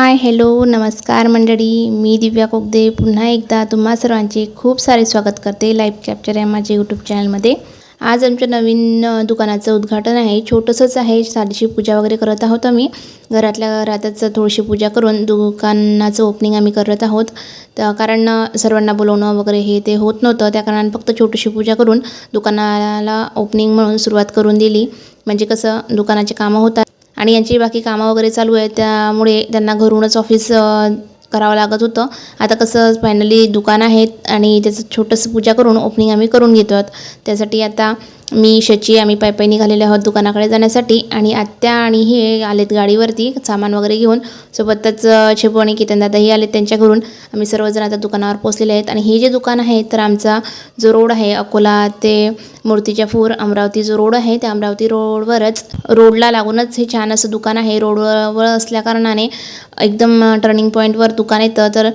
Hi hello नमस्कार मंडळी, मी दिव्या कोगदे पुन्हा एकदा तुम्हा सर्वांचे खूप सारे स्वागत करते लाईव्ह कॅप्चर या माझ्या यूट्यूब चॅनलमध्ये। आज आमच्या नवीन दुकानाचं उद्घाटन आहे। छोटंसंच आहे, साधीशी पूजा वगैरे करत आहोत। आम्ही घरातल्या घरातच थोडीशी पूजा करून दुकानाचं ओपनिंग आम्ही करत आहोत। तर कारण सर्वांना बोलवणं वगैरे हे ते होत नव्हतं, त्या कारणाने फक्त छोटीशी पूजा करून दुकानाला ओपनिंग म्हणून सुरुवात करून दिली। म्हणजे कसं दुकानाचे कामं होतात आणि यांची बाकी कामं वगैरे चालू आहे, त्यामुळे त्यांना घरूनच ऑफिस करावं लागत होतं। आता कसं फायनली दुकान आहे आणि त्याचं छोटंसं पूजा करून ओपनिंग आम्ही करून घेतो आहोत। त्यासाठी आता मी शची आम्ही पायी निघालेले आहोत दुकानाकडे जाण्यासाठी आणि आत्या आणि हे आलेत गाडीवरती सामान वगैरे घेऊन। सोबतच छेपू आणि कितन दादाही आलेत त्यांच्या घरून। आम्ही सर्वजण आता दुकानावर पोहोचलेले आहेत आणि हे जे दुकान आहे तर आमचा जो रोड आहे अकोला ते मूर्तिजा पूर अमरावती जो रोड आहे त्या अमरावती रोडला लागूनच हे छान असं दुकान आहे। रोडवर असल्या कारणाने एकदम टर्निंग पॉईंटवर दुकान येतं, तर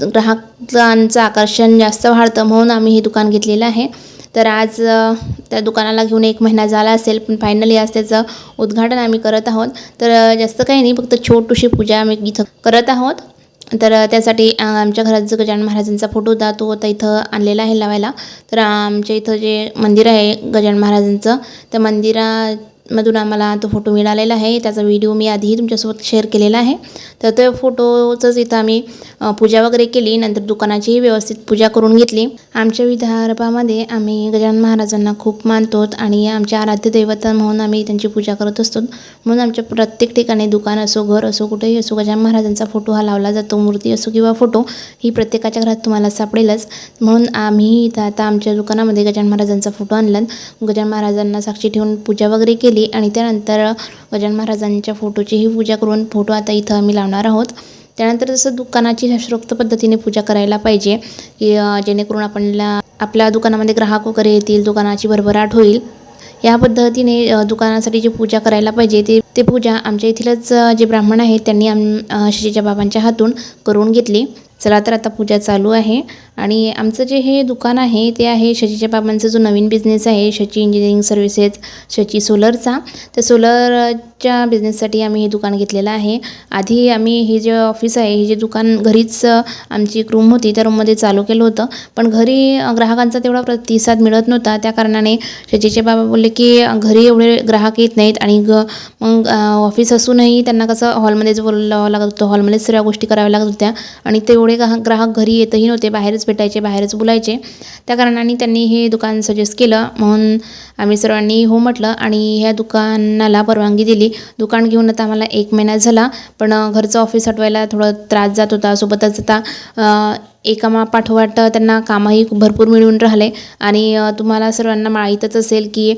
ग्राहकांचं आकर्षण जास्त वाढतं, म्हणून आम्ही हे दुकान घेतलेलं आहे। तर आज त्या दुकानाला घेऊन 1 महिना झाला असेल, पण फायनली आज त्याचं उद्घाटन आम्ही करत आहोत। तर जास्त काही नाही, फक्त छोटीशी पूजा आम्ही इथं करत आहोत। तर त्यासाठी आमच्या घरात जो गजानन महाराजांचा फोटो होता तो आता इथं आणलेला आहे लावायला। तर आमच्या इथं जे मंदिर आहे गजानन महाराजांचं, त्या मंदिरामधून आम्हाला तो फोटो मिळालेला आहे। त्याचा व्हिडिओ मी आधीही तुमच्यासोबत शेअर केलेला आहे। तर त्या फोटोचंच इथं आम्ही पूजा वगैरे केली, नंतर दुकानाचीही व्यवस्थित पूजा करून घेतली। आमच्या विदर्भामध्ये आम्ही गजानन महाराजांना खूप मानतो आणि आमच्या आराध्य दैवत म्हणून आम्ही त्यांची पूजा करत असतो। म्हणून आमच्या प्रत्येक ठिकाणी दुकान असो घर असो कुठेही असो गजानन महाराजांचा फोटो हा लावला जातो। मूर्ती असो किंवा फोटो ही प्रत्येकाच्या घरात तुम्हाला सापडेलच, म्हणून आम्ही इथं आता आमच्या दुकानामध्ये गजानन महाराजांचा फोटो आणला। गजानन महाराजांना साक्षी ठेवून पूजा वगैरे केली आणि त्यानंतर गजानन महाराजांच्या फोटोचीही पूजा करून फोटो आता इथं आम्ही लावणार आहोत। त्यानंतर जसं दुकानाची शास्त्रोक्त पद्धतीने पूजा करायला पाहिजे की जेणेकरून आपल्या दुकानामध्ये ग्राहक वगैरे येतील, दुकानाची भरभराट होईल, या पद्धतीने दुकानासाठी जी पूजा करायला पाहिजे ते पूजा आमच्या येथीलच जे ब्राह्मण आहेत त्यांनी शचीच्या बाबांच्या हातून करून घेतली। चला तर आता पूजा चालू आहे आणि आमचं जे हे दुकान आहे ते आहे शचीच्या बाबांचा जो नवीन बिझनेस आहे शची इंजिनिअरिंग सर्व्हिसेस शची सोलरचा। त्या सोलरच्या बिझनेससाठी आम्ही हे दुकान घेतलेलं आहे। आधी आम्ही हे जे ऑफिस आहे हे जे दुकान घरीच आमची एक रूम होती त्या रूममध्ये चालू केलं होतं, पण घरी ग्राहकांचा तेवढा प्रतिसाद मिळत नव्हता। त्या कारणाने शचीचे बाबा बोलले की घरी एवढे ग्राहक येत नाहीत आणि मग ऑफिस असूनही त्यांना कसं हॉलमध्येच बोलावं लागत होतं, हॉलमध्येच सर्व गोष्टी कराव्या लागत होत्या आणि तेवढे ग्राहक घरी येतही नव्हते, बाहेरच भेटायचे, बाहेरच बोलायचे। त्या कारणाने त्यांनी हे दुकान सजेस्ट केलं, म्हणून आम्ही सर्वांनी हो म्हटलं आणि ह्या दुकानाला परवानगी दिली। दुकान घेऊन आता आम्हाला 1 महिना झाला, पण घरचं ऑफिस हटवायला थोडा त्रास जात होता। सोबतच आता एकामापाठोपाठ त्यांना कामही भरपूर मिळून राहिले आणि तुम्हाला सर्वांना माहीतच असेल की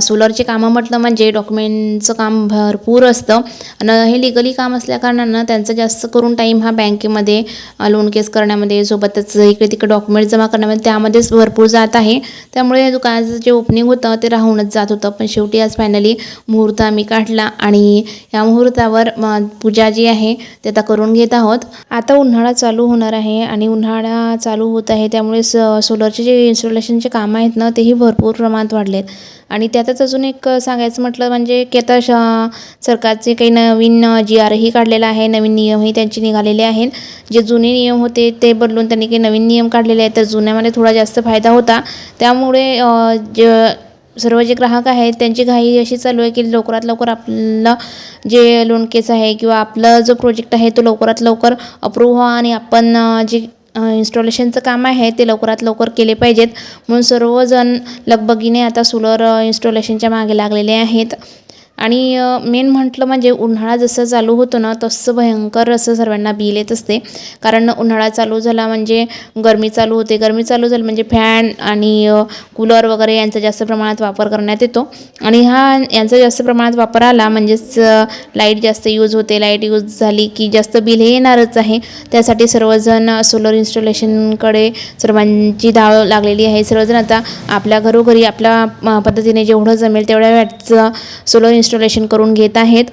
सोलरचे कामं म्हटलं म्हणजे डॉक्युमेंटचं काम भरपूर असतं आणि हे लिगली काम असल्या कारणानं त्यांचं जास्त करून टाईम हा बँकेमध्ये लोन केस करण्यामध्ये, सोबतच इकडे तिकडे डॉक्युमेंट जमा करण्यामध्ये त्यामध्येच भरपूर जात आहे। त्यामुळे दुकानाचं जे ओपनिंग होतं ते राहूनच जात होतं, पण शेवटी आज फायनली मुहूर्त आम्ही काढला आणि या मुहूर्तावर पूजा जी आहे ते आता करून घेत आहोत। आता उन्हाळा चालू होणार आहे आणि उन्हाळा चालू होत आहे त्यामुळे सोलरचे जे इन्स्टॉलेशनचे कामं आहेत ना तेही भरपूर प्रमाणात वाढलेत। आणि त्यातच अजून एक सांगायचं म्हटलं म्हणजे की आता सरकारचे काही नवीन GRही काढलेला आहे, नवीन नियमही त्यांचे निघालेले आहेत। जे जुने नियम होते ते बदलून त्यांनी काही नवीन नियम काढलेले आहेत, तर जुन्यामध्ये थोडा जास्त फायदा होता। त्यामुळे सर्व जे ग्राहक आहेत त्यांची घाई अशी चालू आहे की लवकरात लवकर आपलं जे लोन केस आहे किंवा आपला जो प्रोजेक्ट आहे तो लवकरात लवकर अप्रूव्ह व्हावा आणि आपण जे इन्स्टॉलेशनचं काम आहे ते लवकरात लवकर केले पाहिजेत, म्हणून सर्वजण लगबगीने आता सोलर इन्स्टॉलेशनच्या मागे लागलेले आहेत। आणि मेन म्हटलं म्हणजे उन्हाळा जसं चालू होतो ना तसं भयंकर असं सर्वांना बिल येत असते, कारण उन्हाळा चालू झाला म्हणजे गरमी चालू होते, गरमी चालू झाली म्हणजे फॅन आणि कूलर वगैरे यांचा जास्त प्रमाणात वापर करण्यात येतो आणि यांचा जास्त प्रमाणात वापर आला म्हणजेच लाईट जास्त यूज होते। लाईट यूज झाली की जास्त बिल हे येणारच आहे। त्यासाठी सर्वजण सोलर इन्स्टॉलेशनकडे सर्वांची धाव लागलेली आहे। सर्वजण आता आपल्या घरोघरी आपल्या पद्धतीने जेवढं जमेल तेवढ्या वॅटचं सोलर इन्स्टॉलेशन करून घेत आहेत।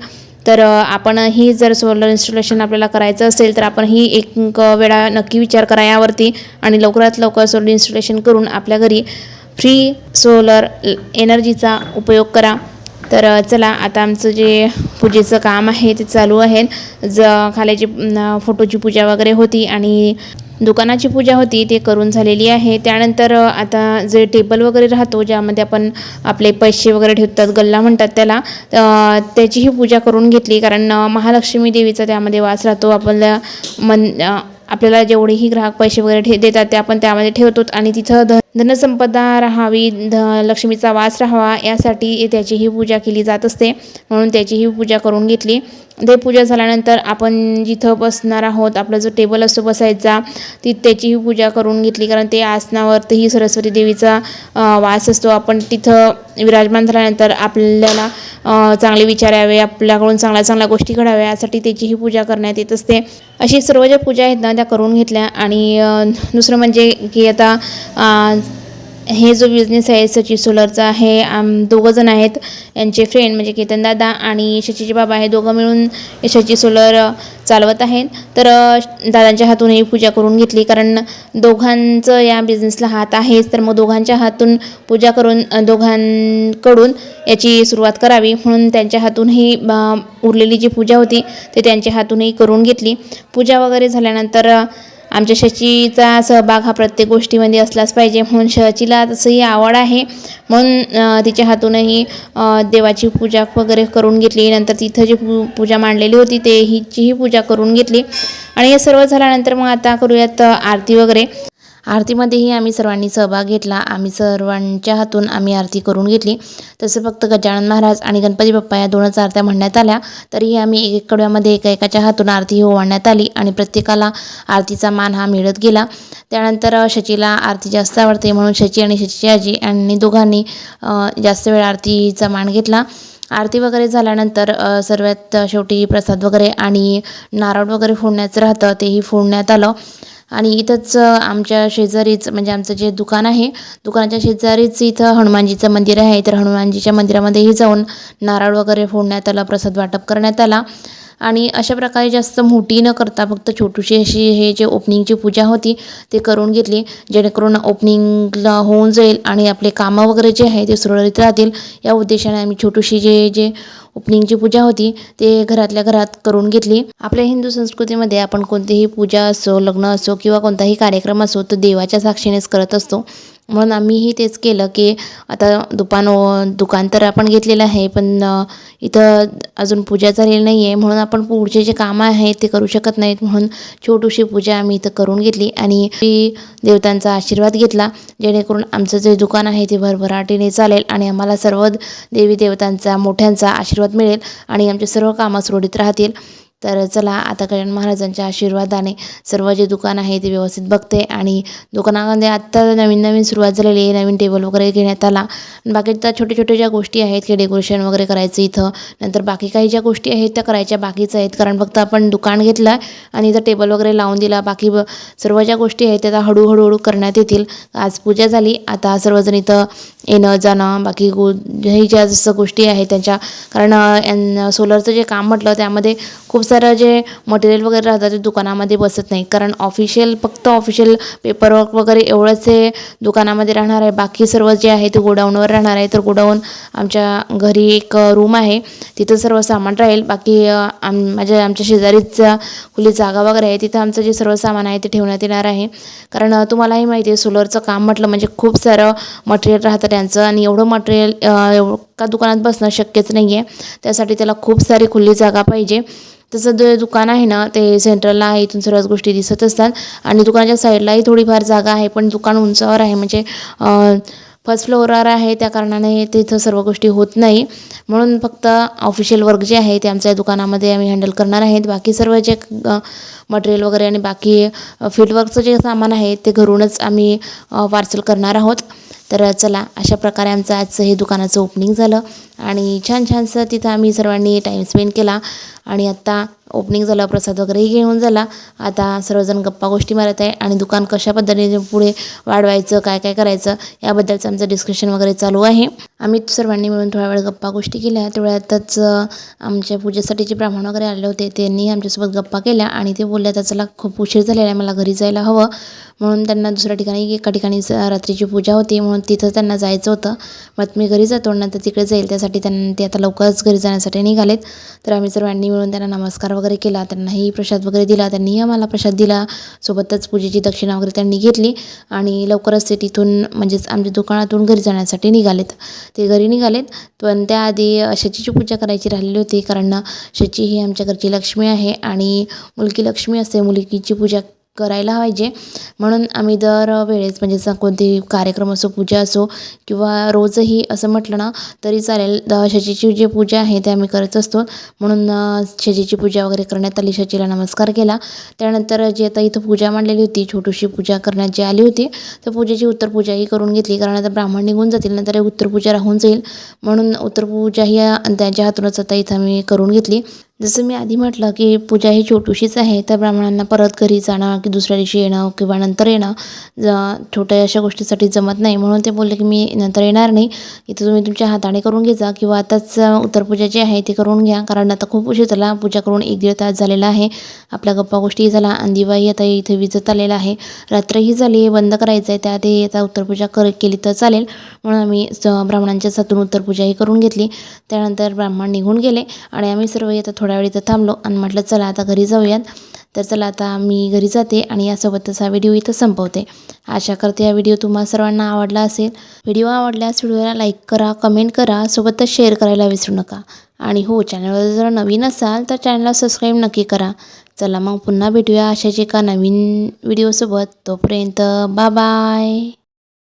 तर आपणही जर सोलर इन्स्टॉलेशन आपल्याला करायचं असेल तर आपणही एक वेळा नक्की विचार करा यावरती आणि लवकरात लवकर सोलर इन्स्टॉलेशन करून आपल्या घरी फ्री सोलर एनर्जीचा उपयोग करा। तर चला आता आमचं जे पूजेचं काम आहे ते चालू आहे. खाल्याची फोटोची पूजा वगैरे होती आणि दुकानाची पूजा होती ते करून झालेली आहे. त्यानंतर आता जे टेबल वगैरे राहतो ज्यामध्ये आपण आपले पैसे वगैरे ठेवतात, गल्ला म्हणतात त्याला, त्याचीही पूजा करून घेतली. कारण महालक्ष्मी देवीचा त्यामध्ये वास राहतो. आपल्याला जेवढेही ग्राहक पैसे वगैरे देतात ते आपण त्यामध्ये ठेवतो आणि तिथं धनसंपदा राहावी, लक्ष्मीचा वास राहावा यासाठी त्याचीही पूजा केली जात असते. म्हणून त्याचीही पूजा करून घेतली. ते पूजा झाल्यानंतर आपण जिथं बसणार आहोत, आपला जो टेबल असतो बसायचा, त्याचीही पूजा करून घेतली. कारण ते आसनावरतीही सरस्वती देवीचा वास असतो. आपण तिथं विराजमान झाल्यानंतर आपल्याला चांगले विचार यावे, आपल्याकडून चांगल्या चांगल्या गोष्टी घडाव्या यासाठी त्याचीही पूजा करण्यात येत असते. अशी सर्व ज्या पूजा आहेत ना त्या करून घेतल्या. आणि दुसरं म्हणजे की आता हे जो बिझनेस आहे सची सोलरचा आहे, दोघं जण आहेत, यांचे फ्रेंड म्हणजे केतन दादा आणि शचीचे बाबा हे दोघं मिळून सची सोलर चालवत आहेत. तर दादांच्या हातून ही पूजा करून घेतली. कारण दोघांचं या बिझनेसला हात आहेच, तर मग दोघांच्या हातून पूजा करून दोघांकडून याची सुरुवात करावी म्हणून त्यांच्या हातूनही उरलेली जी पूजा होती ते त्यांच्या हातूनही करून घेतली. पूजा वगैरे झाल्यानंतर आमच्या शचीचा सहभाग हा प्रत्येक गोष्टीमध्ये असलाच पाहिजे म्हणून शचीला तसंही आवड आहे म्हणून तिच्या हातूनही देवाची पूजा वगैरे करून घेतली. नंतर तिथं जी पूजा मांडलेली होती ते हिचीही पूजा करून घेतली. आणि हे सर्व झाल्यानंतर मग आता करूयात आरती वगैरे. आरतीमध्येही आम्ही सर्वांनी सहभाग घेतला. आम्ही सर्वांच्या हातून आरती करून घेतली. तसं फक्त गजानन महाराज आणि गणपती बाप्पा या 2च आरत्या म्हणण्यात आल्या, तरीही आम्ही एक कडव्यामध्ये एकाच्या हातून आरती ओवाळण्यात आली आणि प्रत्येकाला आरतीचा मान हा मिळत गेला. त्यानंतर शचीला आरती जास्त आवडते म्हणून शची आणि शचीची आजी यांनी दोघांनी जास्त वेळ आरतीचा मान घेतला. आरती वगैरे झाल्यानंतर सर्वात शेवटी प्रसाद वगैरे आणि नारळ वगैरे फोडण्याचं राहतं तेही फोडण्यात आलं. आणि इथंच आमच्या शेजारीच म्हणजे आमचं जे दुकान आहे दुकानाच्या शेजारीच इथं हनुमानजीचं मंदिर आहे. तर हनुमानजीच्या मंदिरामध्येही जाऊन नारळ वगैरे फोडण्यात आला, प्रसाद वाटप करण्यात आला. आणि अशा प्रकारे जास्त मोठी न करता फक्त छोटीशी अशी हे जे ओपनिंगची पूजा होती ते करून घेतली, जेणेकरून ओपनिंगला होऊन जाईल आणि आपले कामं वगैरे जे आहे ते सुरळीत राहतील या उद्देशाने आम्ही छोटीशी जे ओपनिंगची पूजा होती ते घरातल्या घरात करून घेतली. आपल्या हिंदू संस्कृतीमध्ये आपण कोणतीही पूजा असो, लग्न असो किंवा कोणताही कार्यक्रम असो तो देवाच्या साक्षीनेच करत असतो. म्हणून आम्हीही तेच केलं की आता दुकान तर आपण घेतलेलं आहे, पण इथं अजून पूजा झालेली नाही आहे म्हणून आपण पुढचे जे कामं आहेत ते करू शकत नाहीत. म्हणून छोटीशी पूजा आम्ही इथं करून घेतली आणि देवतांचा आशीर्वाद घेतला, जेणेकरून आमचं जे दुकान आहे ते भरभराटीने चालेल आणि आम्हाला सर्व देवी देवतांचा मोठ्यांचा आशीर्वाद मिळेल आणि आमचे सर्व कामं सुरळीत राहतील. तर चला आता गजानन महाराजांच्या आशीर्वादाने सर्व जे दुकान आहे ते व्यवस्थित बघते. आणि दुकानामध्ये आत्ता नवीन सुरुवात झालेली आहे, नवीन टेबल वगैरे घेण्यात आला. बाकीच्या छोट्या ज्या गोष्टी आहेत की डेकोरेशन वगैरे करायचं इथं, नंतर बाकी काही ज्या गोष्टी आहेत त्या करायच्या बाकीच आहेत. कारण फक्त आपण दुकान घेतलं आणि इथं टेबल वगैरे लावून दिला, बाकी सर्व ज्या गोष्टी आहेत त्या हळूहळू करण्यात येतील. आज पूजा झाली, आता सर्वजण इथं येणं जाणं बाकी ही ज्या जसं गोष्टी आहेत त्यांच्या, कारण सोलरचं जे काम म्हटलं त्यामध्ये खूप सारं जे मटेरियल वगैरे राहतं ते दुकानामध्ये बसत नाही. कारण फक्त ऑफिशियल पेपरवर्क वगैरे एवढंच हे दुकानामध्ये राहणार आहे, बाकी सर्व जे आहे ते गोडाऊनवर राहणार आहे. तर गोडाऊन आमच्या घरी एक रूम आहे, तिथं सर्व सामान राहील. बाकी आमच्या शेजारीच खुली जागा वगैरे आहे, तिथं आमचं जे सर्व सामान आहे ते ठेवण्यात येणार आहे. कारण तुम्हालाही माहिती आहे सोलरचं काम म्हटलं म्हणजे खूप सारं मटेरियल राहतं त्यांचं आणि एवढं मटेरियल एका दुकानात बसणं शक्यच नाही आहे. त्यासाठी त्याला खूप सारी खुली जागा पाहिजे. तसं जे दुकान आहे ना ते सेंट्रलला आहे, इथून सर्वच गोष्टी दिसत असतात आणि दुकानाच्या साईडलाही थोडीफार जागा आहे, पण दुकान उंचावर आहे म्हणजे फर्स्ट फ्लोअरवर आहे, त्या कारणाने तिथं सर्व गोष्टी होत नाही. म्हणून फक्त ऑफिशियल वर्क जे आहे ते आमच्या दुकानामध्ये आम्ही हँडल करणार आहेत. बाकी सर्व जे मटेरियल वगैरे आणि बाकी फील्डवर्कचं जे सामान आहे ते घरूनच आम्ही पार्सल करणार आहोत. तर चला अशा प्रकारे आमचं आजचं हे दुकानाचं ओपनिंग झालं आणि छानसं तिथं आम्ही सर्वांनी टाईम स्पेंड केला. आणि आत्ता ओपनिंग झालं, प्रसाद वगैरेही घेऊन झाला. आता सर्वजण गप्पा गोष्टी मारत आहे आणि दुकान कशा पद्धतीने पुढे वाढवायचं, काय काय करायचं याबद्दलचं आमचं डिस्कशन वगैरे चालू आहे. आम्ही सर्वांनी मिळून थोडा वेळ गप्पा गोष्टी केल्या. तेवढ्यातच आमच्या पूजेसाठीचे ब्राह्मण वगैरे आले होते. त्यांनी आमच्यासोबत गप्पा केल्या आणि ते बोलले, आता चला खूप उशीर झालेला आहे, मला घरी जायला हवं. म्हणून त्यांना दुसऱ्या ठिकाणी एका ठिकाणी रात्रीची पूजा होती म्हणून तिथं त्यांना जायचं होतं. मग मी घरी जातो नंतर तिकडे जाईल, त्यासाठी ते आता लवकरच घरी जाण्यासाठी निघालेत. तर आम्ही सर्वांनी मिळून त्यांना नमस्कार वगैरे केला, त्यांनाही प्रसाद वगैरे दिला, त्यांनीही आम्हाला प्रसाद दिला. सोबतच पूजेची दक्षिणा वगैरे त्यांनी घेतली आणि लवकरच ते तिथून म्हणजेच आमच्या दुकानातून घरी जाण्यासाठी निघालेत. ते घरी निघालेत, पण त्याआधी शचीची पूजा करायची राहिलेली होती. कारण शची ही आमच्या घरची लक्ष्मी आहे आणि मुलगी लक्ष्मी असते, मुलगीची पूजा करायला पाहिजे. म्हणून आम्ही दर वेळेस म्हणजे कोणतेही कार्यक्रम असो, पूजा असो किंवा रोजही असं म्हटलं ना तरी चालेल, शचीची जी पूजा आहे ते आम्ही करत असतो. म्हणून शचीची पूजा वगैरे करण्यात आली, शचीला नमस्कार केला. त्यानंतर जी आता इथं पूजा मांडलेली होती, छोटीशी पूजा करण्यात जी आली होती, तर पूजेची उत्तरपूजाही करून घेतली. कारण आता ब्राह्मण निघून जातील नंतर उत्तरपूजा राहून जाईल, म्हणून उत्तरपूजा ही त्यांच्या हातूनच आता इथं आम्ही करून घेतली. जसं मी आधी म्हटलं की पूजा ही छोटीशीच आहे, तर ब्राह्मणांना परत घरी जाणं की दुसऱ्या दिवशी येणं किंवा नंतर येणं छोट्या अशा गोष्टीसाठी जमत नाही. म्हणून ते बोलले की मी नंतर येणार नाही, इथं तुम्ही तुमच्या हाताने करून घ्या किंवा आताच उत्तरपूजा जी आहे ती करून घ्या. कारण आता खूप उशीर झाला, पूजा करून 1-1.5 तास झालेला आहे. आपल्या गप्पा गोष्टी झाला आणि दिवाही आता इथे विजत आलेला आहे, रात्रही झाली, बंद करायचं आहे. त्याआधी आता उत्तरपूजा केली तर चालेल. म्हणून आम्ही ब्राह्मणांच्याच हातून उत्तरपूजाही करून घेतली. त्यानंतर ब्राह्मण निघून गेले आणि आम्ही सर्व आता थोड्या वेळ इथं थांबलो आणि म्हटलं चला आता घरी जाऊयात. तर चला आता मी घरी जाते आणि यासोबतच हा व्हिडिओ इथं संपवते. आशा करते हा व्हिडिओ तुम्हा सर्वांना आवडला असेल. व्हिडिओ आवडल्यास व्हिडिओला लाईक करा, कमेंट करा, सोबतच शेअर करायला विसरू नका. आणि हो, चॅनलवर जर नवीन असाल तर चॅनलला सबस्क्राईब नक्की करा. चला मग पुन्हा भेटूया अशाच एका नवीन व्हिडिओसोबत. तोपर्यंत बाय बाय.